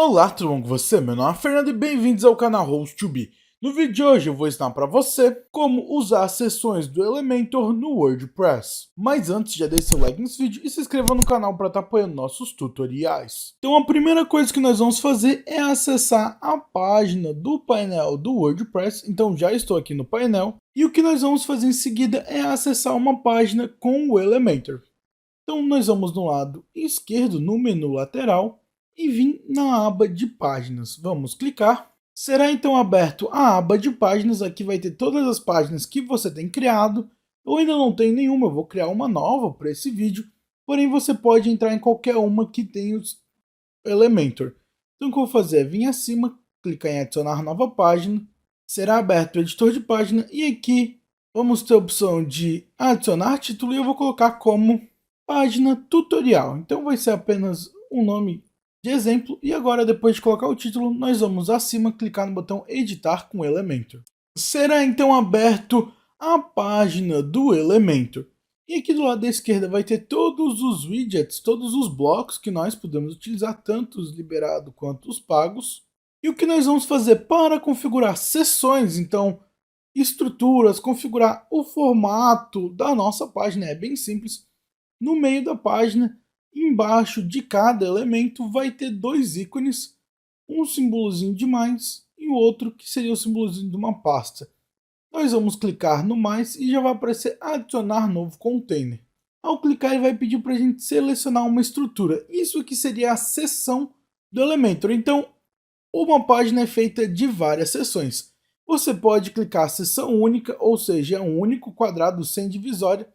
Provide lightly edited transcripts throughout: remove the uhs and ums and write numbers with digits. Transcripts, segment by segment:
Olá, tudo bom com você? Meu nome é Fernando e bem-vindos ao canal Host2B. No vídeo de hoje eu vou ensinar para você como usar as seções do Elementor no WordPress. Mas antes, já deixe seu like nesse vídeo e se inscreva no canal para estar apoiando nossos tutoriais. Então a primeira coisa que nós vamos fazer é acessar a página do painel do WordPress. Então já estou aqui no painel. E o que nós vamos fazer em seguida é acessar uma página com o Elementor. Então nós vamos no lado esquerdo, no menu lateral, e vir na aba de páginas. Vamos clicar. Será então aberto a aba de páginas. Aqui vai ter todas as páginas que você tem criado. Eu ainda não tenho nenhuma, eu vou criar uma nova para esse vídeo. Porém, você pode entrar em qualquer uma que tenha os Elementor. Então o que eu vou fazer é vir acima, clicar em adicionar nova página. Será aberto o editor de página e aqui vamos ter a opção de adicionar título e eu vou colocar como página tutorial. Então vai ser apenas um nome de exemplo, e agora depois de colocar o título, nós vamos acima clicar no botão editar com Elementor. Será então aberto a página do Elementor. E aqui do lado da esquerda vai ter todos os widgets, todos os blocos que nós podemos utilizar, tanto os liberados quanto os pagos. E o que nós vamos fazer para configurar seções, então estruturas, configurar o formato da nossa página é bem simples. No meio da página, embaixo de cada elemento vai ter dois ícones, um símbolozinho de mais e o outro que seria o símbolozinho de uma pasta. Nós vamos clicar no mais e já vai aparecer adicionar novo container. Ao clicar ele vai pedir para a gente selecionar uma estrutura. Isso aqui seria a seção do Elementor. Então uma página é feita de várias seções. Você pode clicar seção única, ou seja, é um único quadrado sem divisória.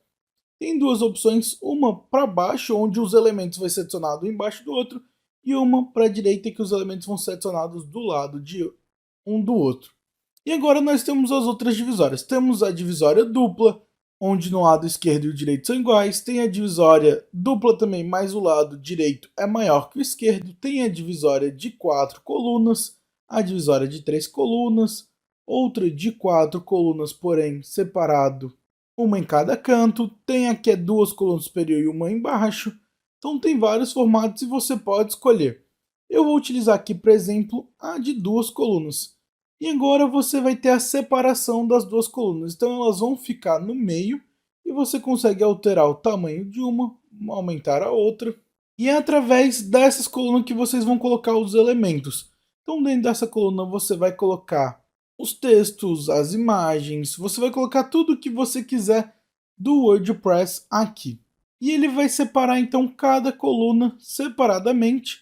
Tem duas opções, uma para baixo, onde os elementos vão ser adicionados embaixo do outro, e uma para a direita, que os elementos vão ser adicionados do lado de um do outro. E agora nós temos as outras divisórias. Temos a divisória dupla, onde no lado esquerdo e o direito são iguais. Tem a divisória dupla também, mas o lado direito é maior que o esquerdo. Tem a divisória de 4 colunas, a divisória de 3 colunas, outra de 4 colunas, porém separado, uma em cada canto. Tem aqui duas colunas superior e uma embaixo. Então tem vários formatos e você pode escolher. Eu vou utilizar aqui, por exemplo, a de 2 colunas. E agora você vai ter a separação das duas colunas. Então elas vão ficar no meio e você consegue alterar o tamanho de uma, aumentar a outra. E é através dessas colunas que vocês vão colocar os elementos. Então dentro dessa coluna você vai colocar os textos, as imagens, você vai colocar tudo o que você quiser do WordPress aqui. E ele vai separar então cada coluna separadamente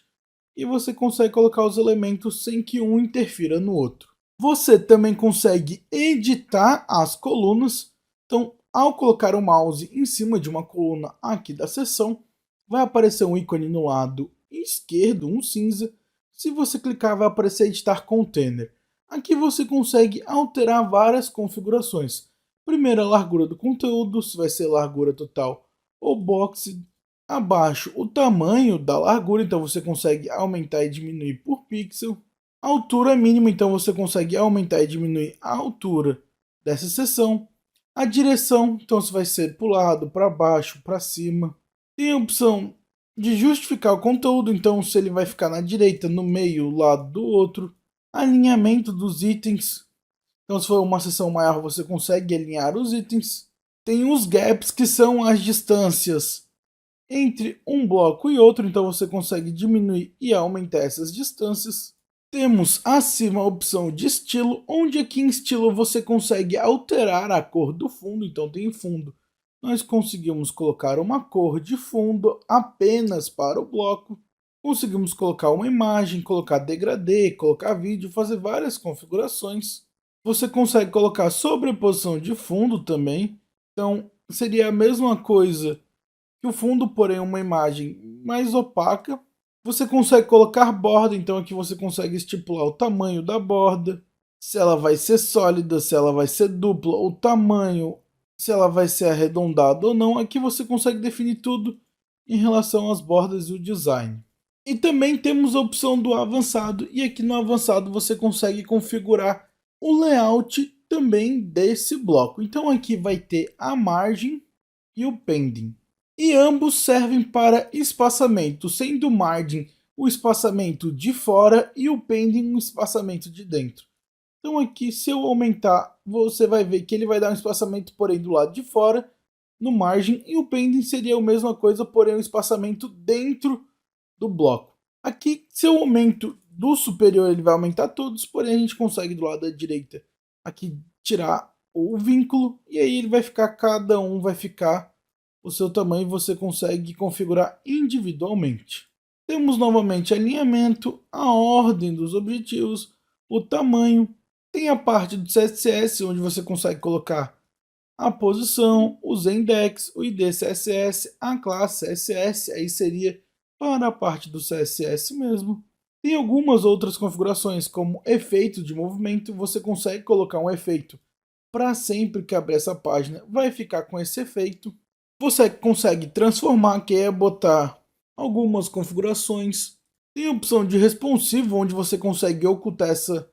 e você consegue colocar os elementos sem que um interfira no outro. Você também consegue editar as colunas. Então, ao colocar o mouse em cima de uma coluna aqui da seção, vai aparecer um ícone no lado esquerdo, um cinza. Se você clicar, vai aparecer editar container. Aqui você consegue alterar várias configurações. Primeiro, a largura do conteúdo, se vai ser largura total ou box. Abaixo, o tamanho da largura, então você consegue aumentar e diminuir por pixel. A altura mínima, então você consegue aumentar e diminuir a altura dessa seção. A direção, então se vai ser para o lado, para baixo, para cima. Tem a opção de justificar o conteúdo, então se ele vai ficar na direita, no meio, lado do outro. Alinhamento dos itens. Então se for uma seção maior, você consegue alinhar os itens. Tem os gaps, que são as distâncias entre um bloco e outro, então você consegue diminuir e aumentar essas distâncias. Temos acima a opção de estilo, onde aqui em estilo você consegue alterar a cor do fundo. Então tem fundo, nós conseguimos colocar uma cor de fundo apenas para o bloco. Conseguimos colocar uma imagem, colocar degradê, colocar vídeo, fazer várias configurações. Você consegue colocar sobreposição de fundo também. Então seria a mesma coisa que o fundo, porém uma imagem mais opaca. Você consegue colocar borda, então aqui você consegue estipular o tamanho da borda, se ela vai ser sólida, se ela vai ser dupla, o tamanho, se ela vai ser arredondada ou não. Aqui você consegue definir tudo em relação às bordas e o design. E também temos a opção do avançado, e aqui no avançado você consegue configurar o layout também desse bloco. Então aqui vai ter a margem e o pending. E ambos servem para espaçamento, sendo margem o espaçamento de fora e o pending o espaçamento de dentro. Então aqui, se eu aumentar, você vai ver que ele vai dar um espaçamento, porém, do lado de fora, no margem, e o pending seria a mesma coisa, porém, um espaçamento dentro do bloco. Aqui, se eu aumento do superior, ele vai aumentar todos, porém, a gente consegue do lado da direita aqui tirar o vínculo, e aí ele vai ficar, cada um vai ficar o seu tamanho, você consegue configurar individualmente. Temos novamente alinhamento, a ordem dos objetivos, o tamanho, tem a parte do CSS, onde você consegue colocar a posição, os index, o ID CSS, a classe CSS, aí seria para a parte do CSS mesmo. Tem algumas outras configurações, como efeito de movimento, você consegue colocar um efeito para sempre que abrir essa página, vai ficar com esse efeito. Você consegue transformar, que é botar algumas configurações. Tem a opção de responsivo, onde você consegue ocultar esse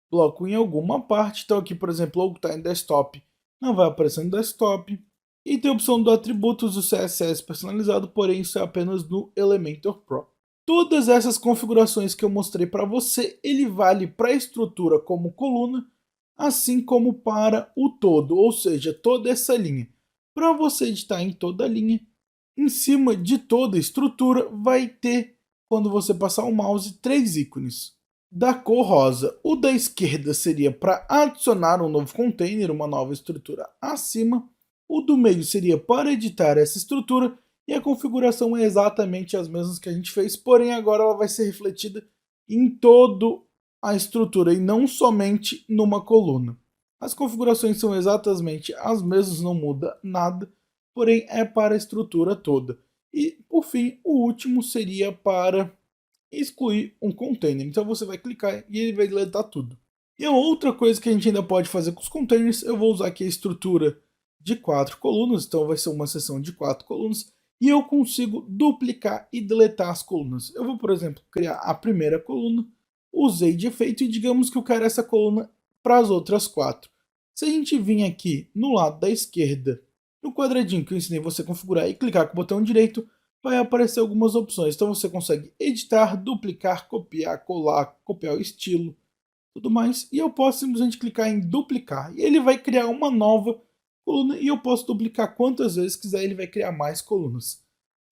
bloco em alguma parte. Então aqui, por exemplo, ocultar em desktop, não vai aparecer no desktop. E tem a opção do atributos do CSS personalizado, porém isso é apenas no Elementor Pro. Todas essas configurações que eu mostrei para você, ele vale para a estrutura como coluna, assim como para o todo, ou seja, toda essa linha. Para você editar em toda a linha, em cima de toda a estrutura vai ter, quando você passar o mouse, 3 ícones da cor rosa. O da esquerda seria para adicionar um novo container, uma nova estrutura acima. O do meio seria para editar essa estrutura, e a configuração é exatamente as mesmas que a gente fez, porém agora ela vai ser refletida em toda a estrutura e não somente numa coluna. As configurações são exatamente as mesmas, não muda nada, porém é para a estrutura toda. E por fim, o último seria para excluir um container. Então você vai clicar e ele vai deletar tudo. E a outra coisa que a gente ainda pode fazer com os containers, eu vou usar aqui a estrutura de 4 colunas, então vai ser uma seção de 4 colunas, e eu consigo duplicar e deletar as colunas. Eu vou, por exemplo, criar a primeira coluna, usei de efeito e digamos que eu quero essa coluna para as outras 4. Se a gente vir aqui no lado da esquerda, no quadradinho que eu ensinei você a configurar e clicar com o botão direito, vai aparecer algumas opções. Então você consegue editar, duplicar, copiar, colar, copiar o estilo, tudo mais. E eu posso simplesmente clicar em duplicar. E ele vai criar uma nova coluna e eu posso duplicar quantas vezes quiser, ele vai criar mais colunas.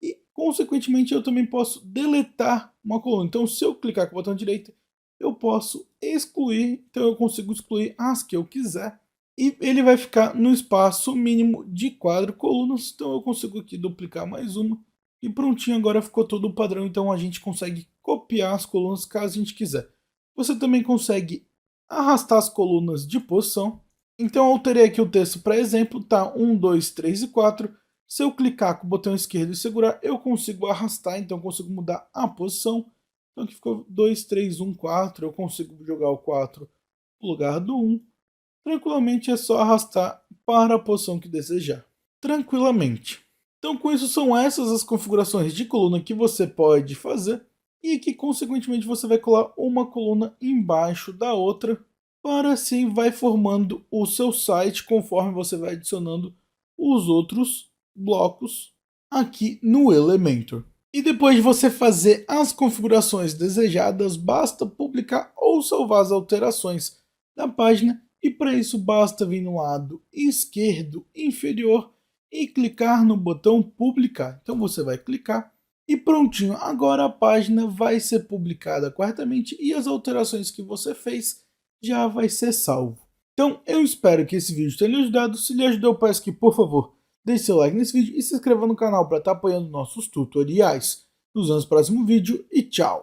E, consequentemente, eu também posso deletar uma coluna. Então, se eu clicar com o botão direito, eu posso excluir. Então, eu consigo excluir as que eu quiser. E ele vai ficar no espaço mínimo de 4 colunas. Então, eu consigo aqui duplicar mais uma. E prontinho, agora ficou todo o padrão. Então, a gente consegue copiar as colunas caso a gente quiser. Você também consegue arrastar as colunas de posição. Então eu alterei aqui o texto para exemplo, tá 1, 2, 3 e 4. Se eu clicar com o botão esquerdo e segurar, eu consigo arrastar, então eu consigo mudar a posição. Então aqui ficou 2, 3, 1, 4. Eu consigo jogar o 4 no lugar do 1. Tranquilamente é só arrastar para a posição que desejar. Tranquilamente. Então com isso são essas as configurações de coluna que você pode fazer. E que consequentemente você vai colar uma coluna embaixo da outra, para assim vai formando o seu site conforme você vai adicionando os outros blocos aqui no Elementor. E depois de você fazer as configurações desejadas, basta publicar ou salvar as alterações da página, e para isso basta vir no lado esquerdo inferior e clicar no botão publicar. Então você vai clicar e prontinho, agora a página vai ser publicada corretamente e as alterações que você fez já vai ser salvo. Então eu espero que esse vídeo tenha lhe ajudado. Se lhe ajudou, eu peço que, por favor, deixe seu like nesse vídeo e se inscreva no canal para estar apoiando nossos tutoriais. Nos vemos no próximo vídeo e tchau!